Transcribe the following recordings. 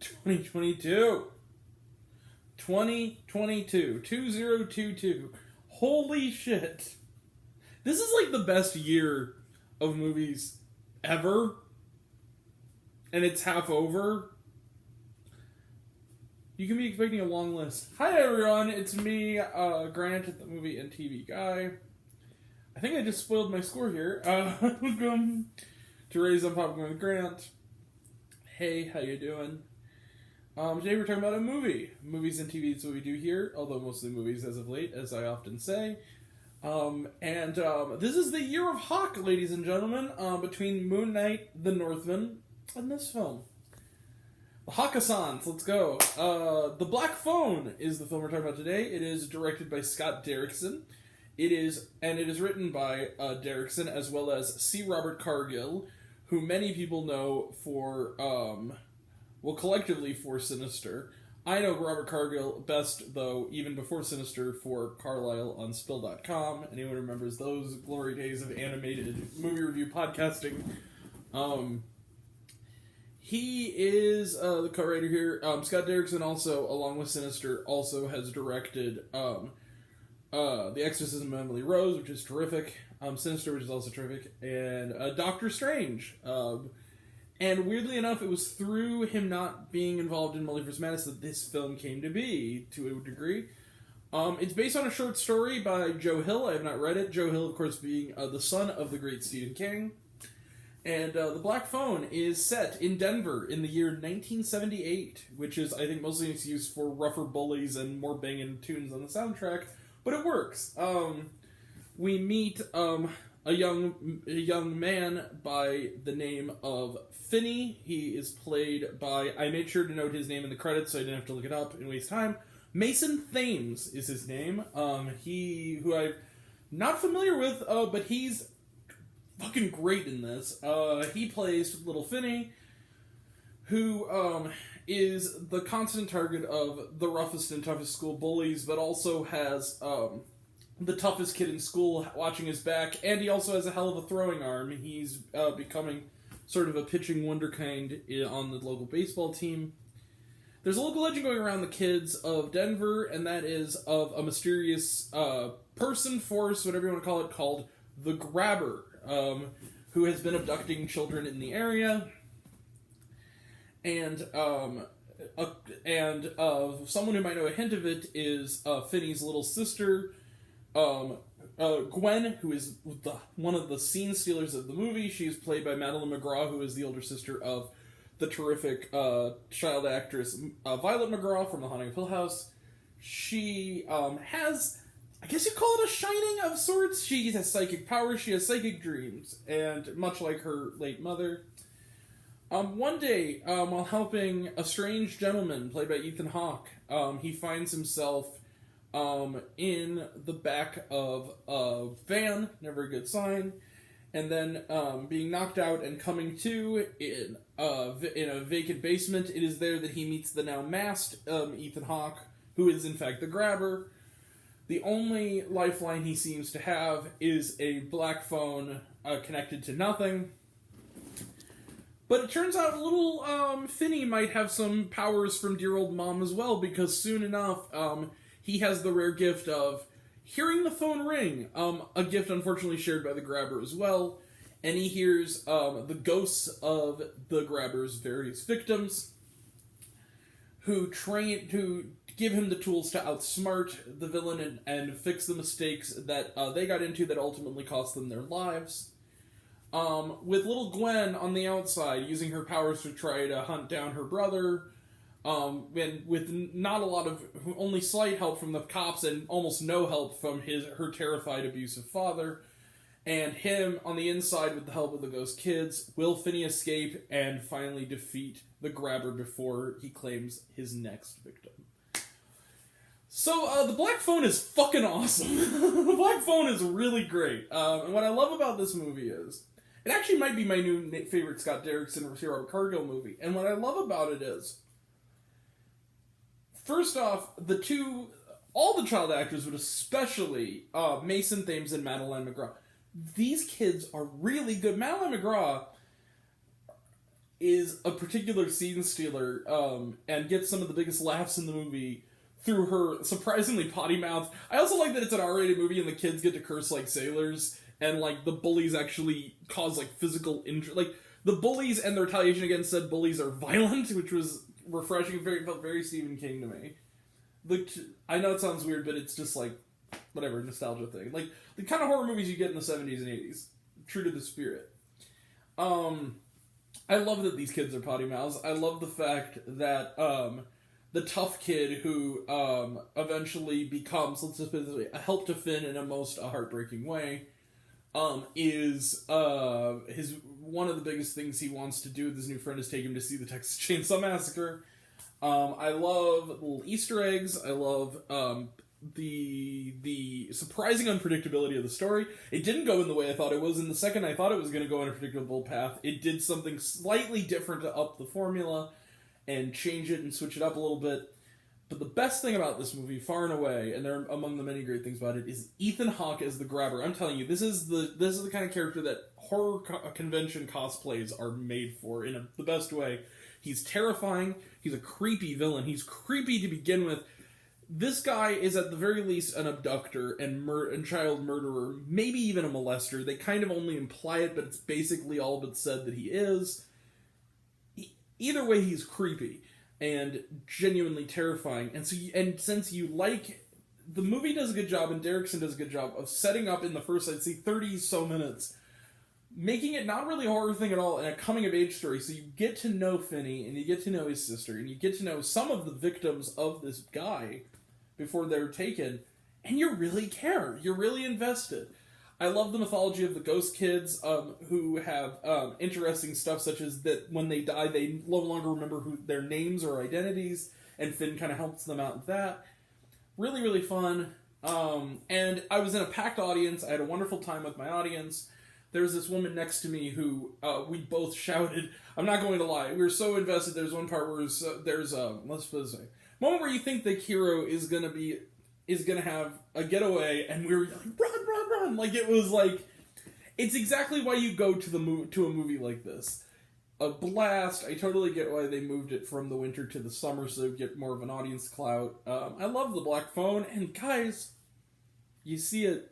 2022. 2022. 2022. Holy shit. This is like the best year of movies ever. And it's half over. You can be expecting a long list. Hi everyone, it's me, Grant, the movie and TV guy. I think I just spoiled my score here. Welcome to Raise on Popcorn with Grant. Hey, how you doing? Today we're talking about a movie. Movies and TV is what we do here, although mostly movies as of late, as I often say. This is the year of Hawke, ladies and gentlemen, between Moon Knight, The Northman, and this film. The Hawke-a-sons, let's go. The Black Phone is the film we're talking about today. It is directed by Scott Derrickson. It is written by Derrickson as well as C. Robert Cargill, who many people know for, collectively for Sinister. I know Robert Cargill best, though, even before Sinister, for Carlisle on Spill.com. Anyone remembers those glory days of animated movie review podcasting? He is the co-writer here. Scott Derrickson also, along with Sinister, also has directed The Exorcism of Emily Rose, which is terrific. Sinister, which is also terrific. And Doctor Strange. And weirdly enough, it was through him not being involved in Multiverse Madness that this film came to be, to a degree. It's based on a short story by Joe Hill. I have not read it. Joe Hill, of course, being the son of the great Stephen King. And The Black Phone is set in Denver in the year 1978, which is, I think, mostly an excuse for rougher bullies and more banging tunes on the soundtrack, but it works. We meet a young man by the name of Finney. He is played by, I made sure to note his name in the credits so I didn't have to look it up and waste time. Mason Thames is his name. Who I'm not familiar with, but he's fucking great in this. He plays little Finney, who is the constant target of the roughest and toughest school bullies, but also has the toughest kid in school watching his back, and he also has a hell of a throwing arm. He's becoming sort of a pitching wonderkind on the local baseball team. There's a local legend going around the kids of Denver, and that is of a mysterious person, force, whatever you want to call it, called the Grabber, who has been abducting children in the area. And someone who might know a hint of it is Finney's little sister, Gwen, who is one of the scene stealers of the movie. She's played by Madeline McGraw, who is the older sister of the terrific child actress Violet McGraw from The Haunting of Hill House. She has, I guess you'd call it a shining of sorts. She has psychic powers, she has psychic dreams, and much like her late mother. One day, while helping a strange gentleman, played by Ethan Hawke, he finds himself in the back of a van, never a good sign, and then being knocked out and coming to in a vacant basement. It is there that he meets the now masked Ethan Hawke, who is in fact the Grabber. The only lifeline he seems to have is a black phone connected to nothing. But it turns out little Finney might have some powers from dear old mom as well, because soon enough he has the rare gift of hearing the phone ring, a gift unfortunately shared by the Grabber as well, and he hears the ghosts of the Grabber's various victims, who give him the tools to outsmart the villain and fix the mistakes that they got into that ultimately cost them their lives. With little Gwen on the outside, using her powers to try to hunt down her brother, and with not a lot of, only slight help from the cops and almost no help from her terrified, abusive father, and him on the inside with the help of the ghost kids, will Finney escape and finally defeat the Grabber before he claims his next victim. So, The Black Phone is fucking awesome. The Black Phone is really great. And what I love about this movie is, it actually might be my new favorite Scott Derrickson or C. Robert Cargill movie. And what I love about it is, first off, all the child actors, but especially Mason Thames and Madeline McGraw. These kids are really good. Madeline McGraw, is a particular scene stealer, and gets some of the biggest laughs in the movie through her surprisingly potty mouth. I also like that it's an R-rated movie and the kids get to curse like sailors, and like the bullies actually cause like physical injury. Like the bullies and the retaliation against said bullies are violent, which was refreshing. Felt very Stephen King to me. I know it sounds weird, but it's just like whatever nostalgia thing. Like the kind of horror movies you get in the 70s and 80s, true to the spirit. I love that these kids are potty mouths. I love the fact that the tough kid who eventually becomes, let's just put it this way, a help to Finn in a most heartbreaking way, is his one of the biggest things he wants to do with his new friend is take him to see the Texas Chainsaw Massacre. I love little Easter eggs. I love the surprising unpredictability of the story. It didn't go in the way I thought it was. In the second I thought it was going to go on a predictable path, it did something slightly different to up the formula and change it and switch it up a little bit. But the best thing about this movie, far and away, and they're among the many great things about it, is Ethan Hawke as the grabber. I'm telling you, this is the kind of character that horror convention cosplays are made for in the best way. He's terrifying. He's a creepy villain. He's creepy to begin with. This guy is at the very least an abductor and child murderer, maybe even a molester. They kind of only imply it, but it's basically all but said that he is. Either way, he's creepy and genuinely terrifying. And since you like, the movie does a good job, and Derrickson does a good job of setting up in the first, I'd say, 30 so minutes, making it not really a horror thing at all, and a coming-of-age story. So you get to know Finney, and you get to know his sister, and you get to know some of the victims of this guy before they're taken, and you really care. You're really invested. I love the mythology of the ghost kids who have interesting stuff, such as that when they die, they no longer remember their names or identities, and Finn kind of helps them out with that. Really, really fun. And I was in a packed audience. I had a wonderful time with my audience. There was this woman next to me who we both shouted. I'm not going to lie. We were so invested. There's one part where there's let's put it this way, moment where you think the hero is gonna have a getaway, and we were like, run, run, run! Like it was like, it's exactly why you go to a movie like this. A blast. I totally get why they moved it from the winter to the summer so they get more of an audience clout. I love the Black Phone, and guys, you see it.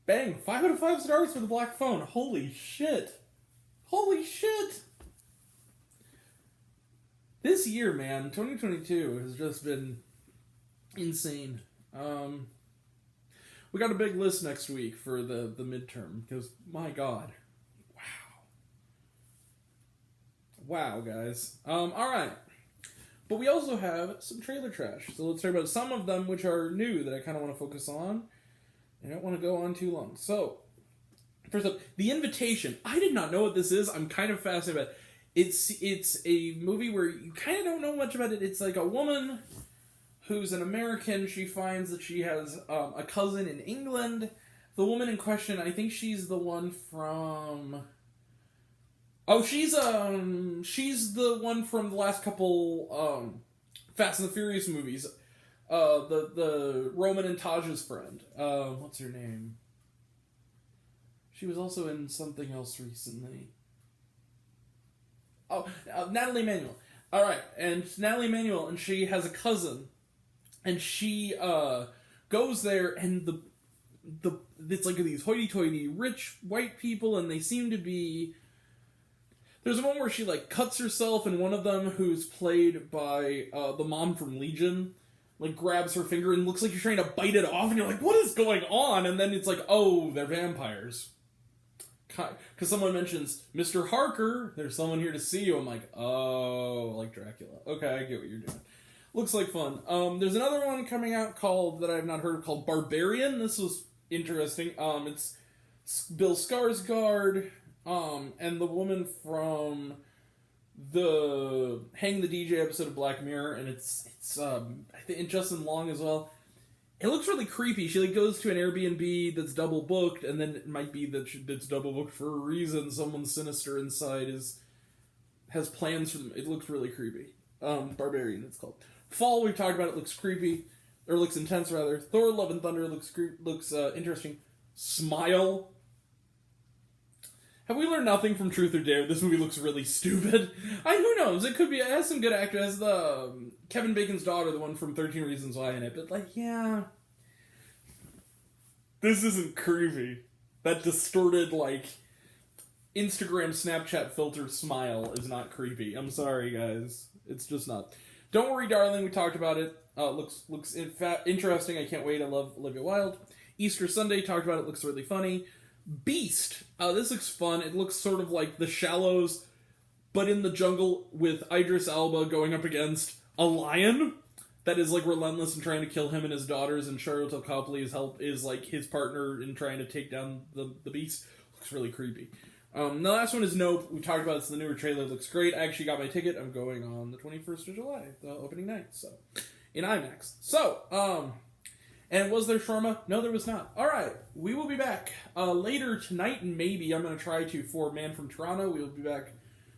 Bang! 5 out of 5 stars for the Black Phone. Holy shit! Holy shit! This year, man, 2022 has just been insane. We got a big list next week for the midterm, because, my god. Wow, guys. Alright. But we also have some trailer trash. So let's talk about some of them which are new that I kind of want to focus on. I don't want to go on too long. So, first up, The Invitation. I did not know what this is. I'm kind of fascinated about it. It's a movie where you kind of don't know much about it. It's like a woman who's an American. She finds that she has a cousin in England. The woman in question, I think she's the one from... Oh, she's the one from the last couple Fast and the Furious movies. The Roman and Taj's friend. What's her name? She was also in something else recently. Oh, Natalie Emanuel. Alright, and Natalie Emanuel, and she has a cousin. And she goes there, and it's like these hoity-toity rich white people, and they seem to be... There's one where she, like, cuts herself, and one of them, who's played by the mom from Legion, like, grabs her finger and looks like you're trying to bite it off, and you're like, what is going on? And then it's like, oh, they're vampires. Because someone mentions, Mr. Harker, there's someone here to see you. I'm like, oh, like Dracula. Okay, I get what you're doing. Looks like fun. There's another one coming out that I have not heard of, called Barbarian. This was interesting. It's Bill Skarsgård, and the woman from the Hang the DJ episode of Black Mirror, and it's I think Justin Long as well. It looks really creepy. She like goes to an Airbnb that's double booked, and then it might be that it's double booked for a reason. Someone sinister inside has plans for them. It looks really creepy. Barbarian, it's called. Fall, we've talked about. It looks creepy, or looks intense rather. Thor: Love and Thunder looks interesting. Smile. Have we learned nothing from Truth or Dare? This movie looks really stupid. Who knows? It could be. It has some good actors. It has the Kevin Bacon's daughter, the one from 13 Reasons Why in it. But, like, yeah. This isn't creepy. That distorted, like, Instagram Snapchat filter smile is not creepy. I'm sorry, guys. It's just not. Don't Worry, Darling. We talked about it. Looks interesting. I can't wait. I love Olivia Wilde. Easter Sunday. Talked about it. Looks really funny. Beast. This looks fun. It looks sort of like The Shallows, but in the jungle with Idris Elba going up against a lion that is like relentless and trying to kill him and his daughters, and Charlotte Copley is like his partner in trying to take down the beast. Looks really creepy. The last one is Nope. We talked about it. It's the newer trailer. It looks great. I actually got my ticket. I'm going on the 21st of July, the opening night, so in IMAX. So, and was there shawarma? No, there was not. All right, we will be back later tonight, and maybe I'm going to try to for Man from Toronto. We will be back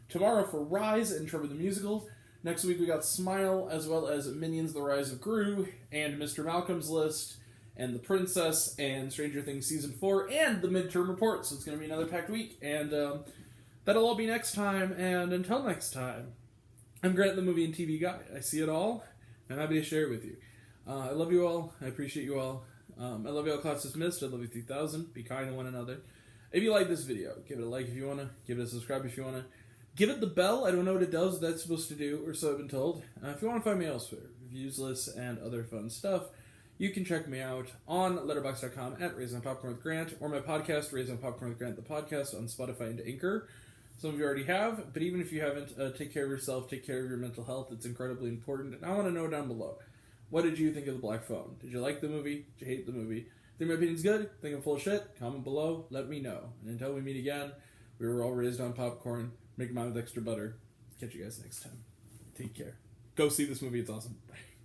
tomorrow for Rise and Trevor the Musical. Next week we got Smile, as well as Minions: The Rise of Gru, and Mr. Malcolm's List, and The Princess, and Stranger Things Season 4, and the midterm report. So it's going to be another packed week, and that'll all be next time. And until next time, I'm Grant, the movie and TV guy. I see it all. I'm happy to share it with you. I love you all. I appreciate you all. I love you all, class dismissed. I love you 3000. Be kind to one another. If you like this video, give it a like if you want to. Give it a subscribe if you want to. Give it the bell. I don't know what it does. That's supposed to do, or so I've been told. If you want to find me elsewhere, reviews, lists, and other fun stuff, you can check me out on letterboxd.com at Raising Popcorn with Grant, or my podcast, Raising Popcorn with Grant, the podcast, on Spotify and Anchor. Some of you already have, but even if you haven't, take care of yourself, take care of your mental health. It's incredibly important. And I want to know down below, what did you think of The Black Phone? Did you like the movie? Did you hate the movie? Think my opinion's good? Think I'm full of shit? Comment below. Let me know. And until we meet again, we were all raised on popcorn. Make mine with extra butter. Catch you guys next time. Take care. Go see this movie. It's awesome. Bye.